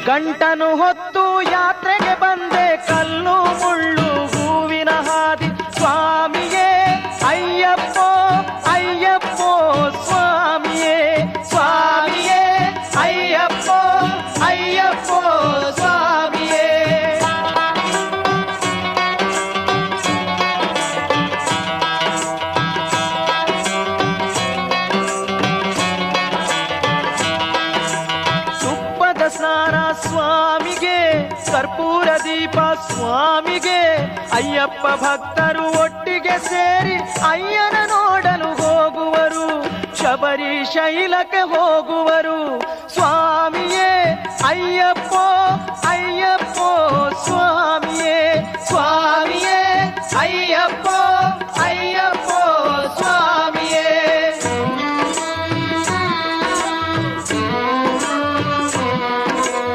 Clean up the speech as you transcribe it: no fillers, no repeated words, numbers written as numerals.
ಗಂಟನು ಹೊತ್ತು ಯಾತ್ರೆಗೆ ಬಂದೆ ಕಲ್ಲು ಮುಳ್ಳು ಹೂವಿನ ಹಾದಿ ಸ್ವಾಮಿಯೇ ಅಯ್ಯಪ್ಪೋ ಅಯ್ಯಪ್ಪೋ ಸ್ವಾಮಿಯೇ ಸ್ವಾಮಿಯೇ ಅಯ್ಯಪ್ಪೋ ಅಯ್ಯಪ್ಪೋ ಸ್ವಾಮಿಯೇ. ತುಪ್ಪದ ಸ್ನಾನ ಸ್ವಾಮಿಗೆ ಕರ್ಪೂರ ದೀಪ ಸ್ವಾಮಿಗೆ ಅಯ್ಯಪ್ಪ ಭಕ್ತರು ಒಟ್ಟಿಗೆ ಸೇರಿ ಅಯ್ಯನ ನೋಡಲು ಹೋಗುವರು ಶಬರಿ ಶೈಲಕ್ಕೆ ಹೋಗುವರು ಸ್ವಾಮಿಯೇ ಅಯ್ಯಪ್ಪೋ